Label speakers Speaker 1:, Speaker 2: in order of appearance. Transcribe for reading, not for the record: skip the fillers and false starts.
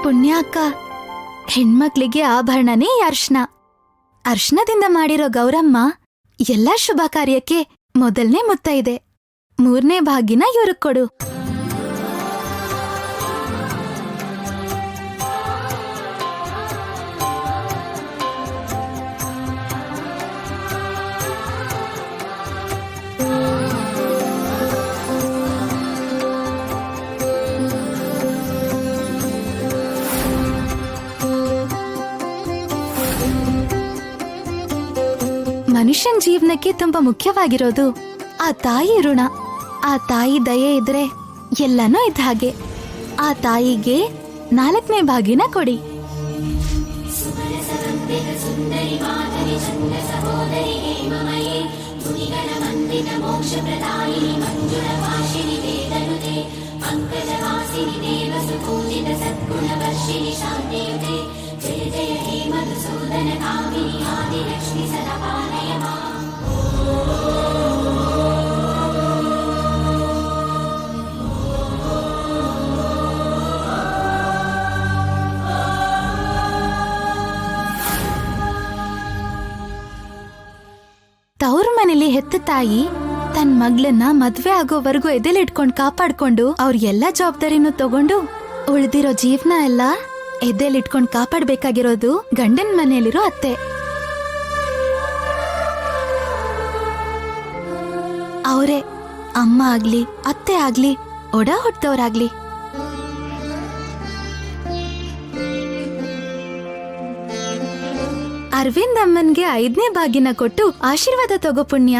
Speaker 1: ಪುಣ್ಯ ಅಕ್ಕ, ಹೆಣ್ಮಕ್ಳಿಗೆ ಆಭರಣನೇ ಅರ್ಶನ. ಅರ್ಶನದಿಂದ ಮಾಡಿರೋ ಗೌರಮ್ಮ ಎಲ್ಲಾ ಶುಭ ಕಾರ್ಯಕ್ಕೆ ಮೊದಲನೇ ಮುತ್ತೈದೆ. 3ನೇ ಭಾಗಿನ ಇವ್ರಿಗೆ ಕೊಡು. ಮನುಷ್ಯನ್ ಜೀವನಕ್ಕೆ ತುಂಬಾ ಮುಖ್ಯವಾಗಿರೋದು ಆ ತಾಯಿ ಋಣ. ಆ ತಾಯಿ ದಯೆ ಇದ್ರೆ ಎಲ್ಲನೂ ಇದ್ದ ಹಾಗೆ. ಆ ತಾಯಿಗೆ 4ನೇ ಭಾಗಿನ ಕೊಡಿ. ತವ್ರ ಮನೇಲಿ ಹೆತ್ತ ತಾಯಿ ತನ್ ಮಗ್ಳನ್ನ ಮದ್ವೆ ಆಗೋವರೆಗೂ ಎದೆಲಿಟ್ಕೊಂಡ್ ಕಾಪಾಡ್ಕೊಂಡು ಅವ್ರ ಎಲ್ಲಾ ಜವಾಬ್ದಾರಿನೂ ತಗೊಂಡು ಉಳ್ದಿರೋ ಜೀವನ ಎಲ್ಲ ಎದೆಲಿಟ್ಕೊಂಡ್ ಕಾಪಾಡ್ಬೇಕಾಗಿರೋದು ಗಂಡನ್ ಮನೇಲಿರೋ ಅತ್ತೆ. ಅವರೇ ಅಮ್ಮ ಆಗ್ಲಿ ಅತ್ತೆ ಆಗ್ಲಿ ಒಡ ಹುಟ್ಟದವ್ರಾಗ್ಲಿ. ಅರವಿಂದ್ ಅಮ್ಮನ್ಗೆ 5ನೇ ಭಾಗಿನ ಕೊಟ್ಟು ಆಶೀರ್ವಾದ ತಗೋ ಪುಣ್ಯ.